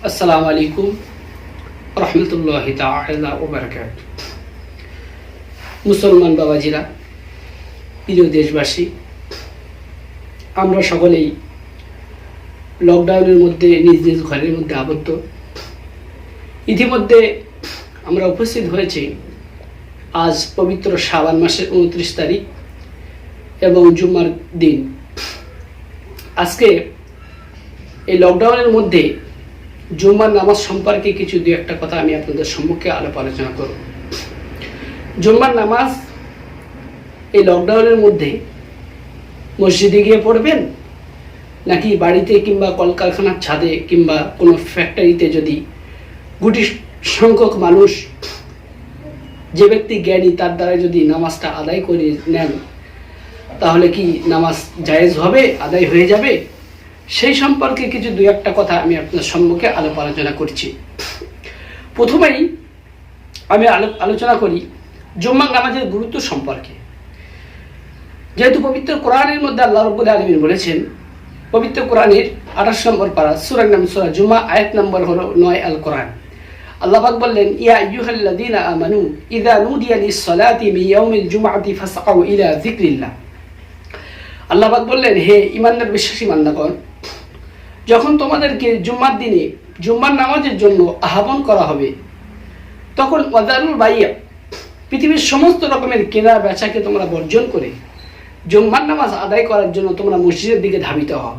আসসালামু আলাইকুম রহমতুল্লাহি তাআলা ওয়া বারাকাতুহু। মুসলমান বাবাজিরা, প্রিয় দেশবাসী, আমরা সকলেই লকডাউনের মধ্যে নিজ নিজ ঘরের মধ্যে আবদ্ধ। ইতিমধ্যে আমরা উপস্থিত হয়েছি আজ পবিত্র শাবান মাসের 29 তারিখ এবং জুম্মার দিন। আজকে এই লকডাউনের মধ্যে জুম্মার নামাজ সম্পর্কে কিছু দু একটা কথা আমি আপনাদের সম্মুখে আলোচনা করব। জুম্মার নামাজ এই লকডাউনের মধ্যে মসজিদে গিয়ে পড়বেন, নাকি বাড়িতে কিংবা কলকারখানার ছাদে কিংবা কোনো ফ্যাক্টরিতে যদি গুটি সংখ্যক মানুষ, যে ব্যক্তি জ্ঞানী, তার দ্বারা যদি নামাজটা আদায় করে নেন, তাহলে কি নামাজ জায়েজ হবে, আদায় হয়ে যাবে? সেই সম্পর্কে কিছু দু একটা কথা আমি আপনার সম্মুখে আলোচনা করছি। প্রথমেই আমি আলোচনা করি জুম্মার নামাজের গুরুত্ব সম্পর্কে। যেহেতু পবিত্র কোরআনের মধ্যে আল্লাহ রাব্বুল আলামিন বলেছেন, পবিত্র কোরআনের 28 নম্বর পারা, সূরার নাম সূরা জুমা, আয়াত নম্বর হলো 9 আল কোরআন। আল্লাহ পাক বললেন, ইয়া আইয়ুহাল্লাযীনা আমানু ইযা নুদিয়া লিস-সালাতি মিন ইয়াউমিল জুমআতি ফাসআউ ইলা যিকরিল্লাহ। আল্লাহ পাক বললেন, হে ঈমানদার বিশ্বাসী বান্দাগণ, যখন তোমাদেরকে জুম্মার দিনে জুম্মার নামাজের জন্য আহ্বান করা হবে, তখন ওয়াদারুল বাইয়া, পৃথিবীর সমস্ত রকমের কেনা বেচাকে তোমরা বর্জন করে জুম্মার নামাজ আদায় করার জন্য তোমরা মসজিদের দিকে ধাবিত হও।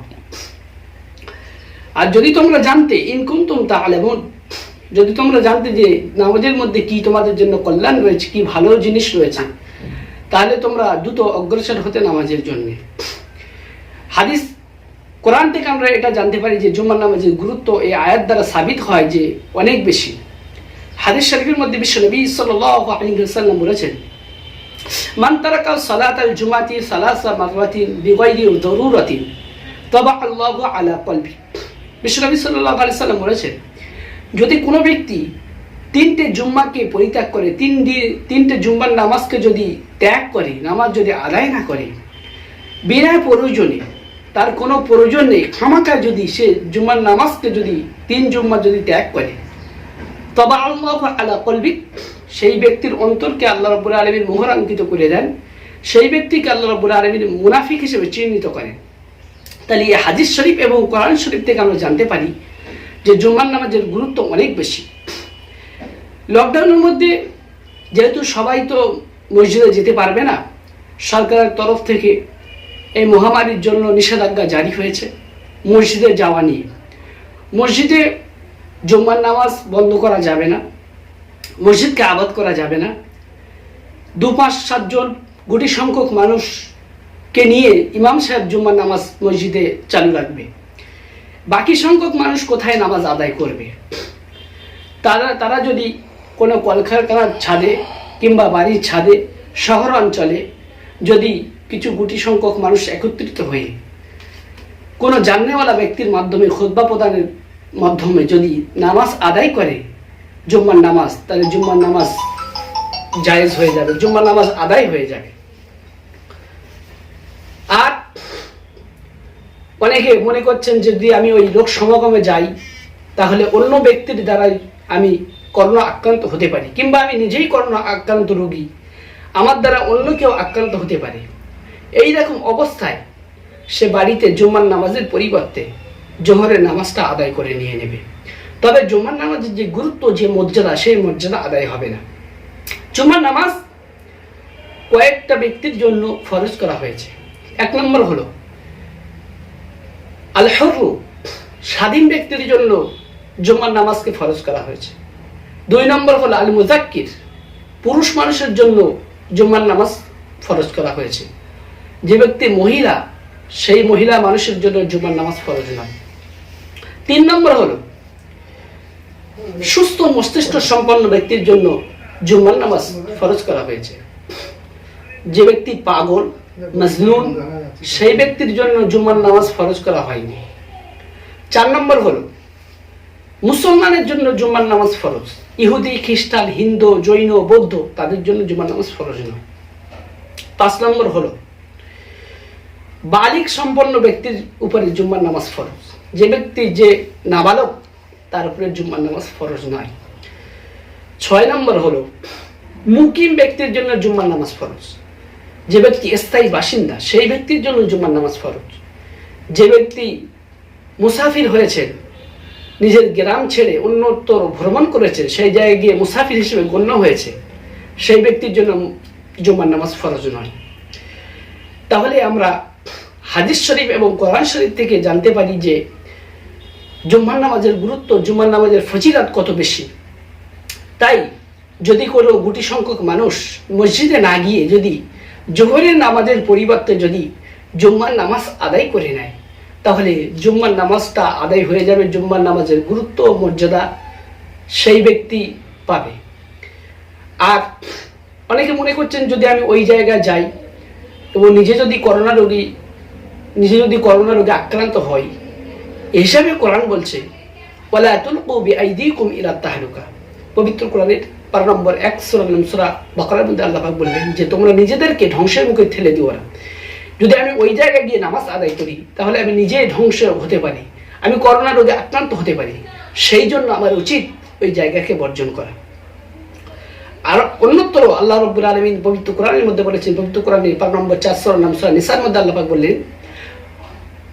আর যদি তোমরা জানতে, ইন কুনতুম তা'লামুন, যদি তোমরা জানতে যে নামাজের মধ্যে কি তোমাদের জন্য কল্যাণ রয়েছে, কি ভালো জিনিস রয়েছে, তাহলে তোমরা দ্রুত অগ্রসর হতে নামাজের জন্য। হাদিস কোরআন থেকে আমরা এটা জানতে পারি যে জুম্মার নামাজের গুরুত্ব এই আয়াত দ্বারা সাবিত হয় যে অনেক বেশি। হাদিস শরীফের মধ্যে বিশ্বনবী সাল্লাল্লাহু আলাইহি ওয়াসাল্লাম বলেছেন, মান তারাকা সালাতাল জুমাতি সালাসা মাররাতিন বিগাইরি দারুরাতিন তাবা আল্লাহু আলা কলবি। বিশ্বনবী সাল্লাল্লাহু আলাইহি ওয়াসাল্লাম বলেছেন, যদি কোনো ব্যক্তি তিনটে জুম্মাকে পরিত্যাগ করে, তিনটে জুম্মার নামাজকে যদি ত্যাগ করে, নামাজ যদি আদায় না করে, বিনা প্রয়োজনে, তার কোনো প্রয়োজন নেই, খামাখা যদি সে জুম্মার নামাজকে যদি 3 জুম্মা যদি ত্যাগ করে, তবে আল্লাহু আলা কলবি, সেই ব্যক্তির অন্তরকে আল্লাহ রাব্বুল আলামিন মোহরাঙ্কিত করে দেন, সেই ব্যক্তিকে আল্লাহ রাব্বুল আলামিন মুনাফিক হিসেবে চিহ্নিত করেন। তাহলে এই হাদিস শরীফ এবং কোরআন শরীফ থেকে আমরা জানতে পারি যে জুম্মার নামাজের গুরুত্ব অনেক বেশি। লকডাউনের মধ্যে যেহেতু সবাই তো মসজিদে যেতে পারবে না, সরকারের তরফ থেকে এই মহামারীর জন্য নিষেধাজ্ঞা জারি হয়েছে মসজিদে যাওয়া নিয়ে। মসজিদে জুম্মার নামাজ বন্ধ করা যাবে না, মসজিদকে আবাদ করা যাবে না। 2-5-7 জন গুটি সংখ্যক মানুষকে নিয়ে ইমাম সাহেব জুম্মার নামাজ মসজিদে চালু রাখবে। বাকি সংখ্যক মানুষ কোথায় নামাজ আদায় করবে? তারা যদি কোনো কলকারখানার ছাদে কিংবা বাড়ির ছাদে, শহর অঞ্চলে যদি কিছু গুটি সংখ্যক মানুষ একত্রিত হয়ে কোনো জাননেওয়ালা ব্যক্তির মাধ্যমে খুতবা প্রদানের মাধ্যমে যদি নামাজ আদায় করে জুম্মার নামাজ, তাহলে জুম্মার নামাজ জায়েজ হয়ে যাবে, জুম্মার নামাজ আদায় হয়ে যাবে। আর অনেকে মনে করছেন যে যদি আমি ওই লোক সমাগমে যাই, তাহলে অন্য ব্যক্তির দ্বারাই আমি করোনা আক্রান্ত হতে পারি, কিংবা আমি নিজেই করোনা আক্রান্ত রোগী, আমার দ্বারা অন্য কেউ আক্রান্ত হতে পারে। এই রকম অবস্থায় সে বাড়িতে জুম্মার নামাজের পরিবর্তে জোহরের নামাজটা আদায় করে নিয়ে নেবে। তবে জুম্মার নামাজের যে গুরুত্ব, যে মর্যাদা, সেই মর্যাদা আদায় হবে না। জুম্মার নামাজ কয়েকটা ব্যক্তির জন্য ফরজ করা হয়েছে। 1 নম্বর হলো আল হুরু, স্বাধীন ব্যক্তির জন্য জুম্মার নামাজকে ফরজ করা হয়েছে। 2 নম্বর হলো আল মুজাক্কির, পুরুষ মানুষের জন্য জুম্মার নামাজ ফরজ করা হয়েছে। যে ব্যক্তি মহিলা, সেই মহিলা মানুষের জন্য জুম্মার নামাজ ফরজ নয়। 3 নম্বর হলো সুস্থ মস্তিষ্ক সম্পন্ন ব্যক্তির জন্য জুম্মার নামাজ ফরজ করা হয়েছে। যে ব্যক্তি পাগল, মজনুন, সেই ব্যক্তির জন্য জুম্মার নামাজ ফরজ করা হয়নি। 4 নম্বর হলো মুসলমানের জন্য জুম্মার নামাজ ফরজ। ইহুদি, খ্রিস্টান, হিন্দু, জৈন, বৌদ্ধ, তাদের জন্য জুম্মার নামাজ ফরজ নয়। 5 নম্বর হলো বালিগ সম্পন্ন ব্যক্তির উপরে জুম্মার নামাজ ফরজ। যে ব্যক্তি, যে নাবালক, তার উপরে জুম্মার নামাজ ফরজ নয়। 6 নম্বর হলো মুকিম ব্যক্তির জন্য জুম্মার নামাজ ফরজ। যে ব্যক্তি স্থায়ী বাসিন্দা সেই ব্যক্তির জন্য জুম্মার নামাজ ফরজ। যে ব্যক্তি মুসাফির হয়েছেন, নিজের গ্রাম ছেড়ে অন্যত্র ভ্রমণ করেছে, সেই জায়গায় গিয়ে মুসাফির হিসেবে গণ্য হয়েছে, সেই ব্যক্তির জন্য জুম্মার নামাজ ফরজ নয়। তাহলে আমরা হাদিস শরীফ এবং কোরআন শরীফ থেকে জানতে পারি যে জুম্মার নামাজের গুরুত্ব, জুম্মার নামাজের ফজিলত কত বেশি। তাই যদি কোনো গুটি সংখ্যক মানুষ মসজিদে না গিয়ে যদি জোহরের নামাজের পরিবর্তে যদি জুম্মার নামাজ আদায় করে নেয়, তাহলে জুম্মার নামাজটা আদায় হয়ে যাবে। জুম্মার নামাজের গুরুত্ব ও মর্যাদা সেই ব্যক্তি পাবে। আর অনেকে মনে করছেন যদি আমি ওই জায়গায় যাই এবং নিজে যদি করোনা রোগে আক্রান্ত হয়, এই হিসাবে কোরআন বলছে ওয়ালা তুলকু বিআইদিকুম ইলা তাহলুকা। পবিত্র কোরআনের 12 নম্বর 1 সূরা বাকারার মধ্যে আল্লাহ পাক বললেন যে তোমরা নিজেদেরকে ধ্বংসের মুখে ঠেলে দিও না। যদি আমি ওই জায়গায় গিয়ে নামাজ আদায় করি তাহলে আমি নিজেই ধ্বংস হতে পারি, আমি করোনা রোগে আক্রান্ত হতে পারি। সেই জন্য আমার উচিত ওই জায়গাকে বর্জন করা। আর অন্যত্র আল্লাহ রাব্বুল আলামিন পবিত্র কোরআনের মধ্যে বলেছেন, পবিত্র কোরআনের 5 নম্বর 4 সূরা নিসার মধ্যে আল্লাহ পাক বললেন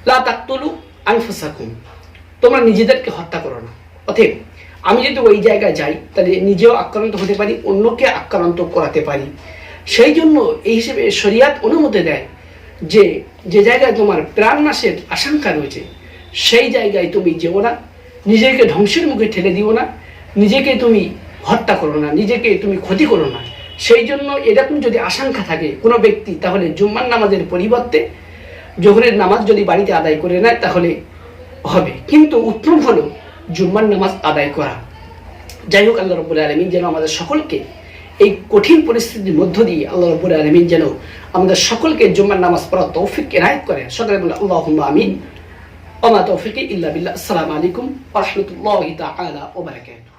লা তাকতুলু আনফুসাকুম, তোমরা নিজেদেরকে হত্যা করো না। অতএব আমি যদি ওই জায়গায় যাই তাহলে নিজেও আক্রান্ত হতে পারি, অন্যকে আক্রান্ত করাতে পারি। সেই জন্য এই হিসেবে শরিয়াত অনুমতি দেয় যে যে জায়গায় তোমার প্রাণ নাশের আশঙ্কা রয়েছে সেই জায়গায় তুমি যেও না, নিজেকে ধ্বংসের মুখে ঠেলে দিও না, নিজেকে তুমি হত্যা করো না, নিজেকে তুমি ক্ষতি করো না। সেই জন্য এরকম যদি আশঙ্কা থাকে কোনো ব্যক্তি, তাহলে জুম্মার নামাজের পরিবর্তে জোহরের নামাজ যদি বাড়িতে আদায় করে নেয় তাহলে হবে, কিন্তু উত্তম হলো জুম্মার নামাজ আদায় করা। যাই হোক, আল্লাহ রাব্বুল আলামিন যেন আমাদের সকলকে এই কঠিন পরিস্থিতির মধ্য দিয়ে আল্লাহ রাব্বুল আলামিন যেন আমাদের সকলকে জুম্মার নামাজ পড়ার তৌফিক এনায়েত করেন। সকলে বলে আল্লাহুম্মা আমিন। ওয়া মা তৌফিকি ইল্লা বিল্লাহ। আসসালামু আলাইকুম ওয়া রাহমাতুল্লাহি তাআলা ওয়া বারাকাতুহু।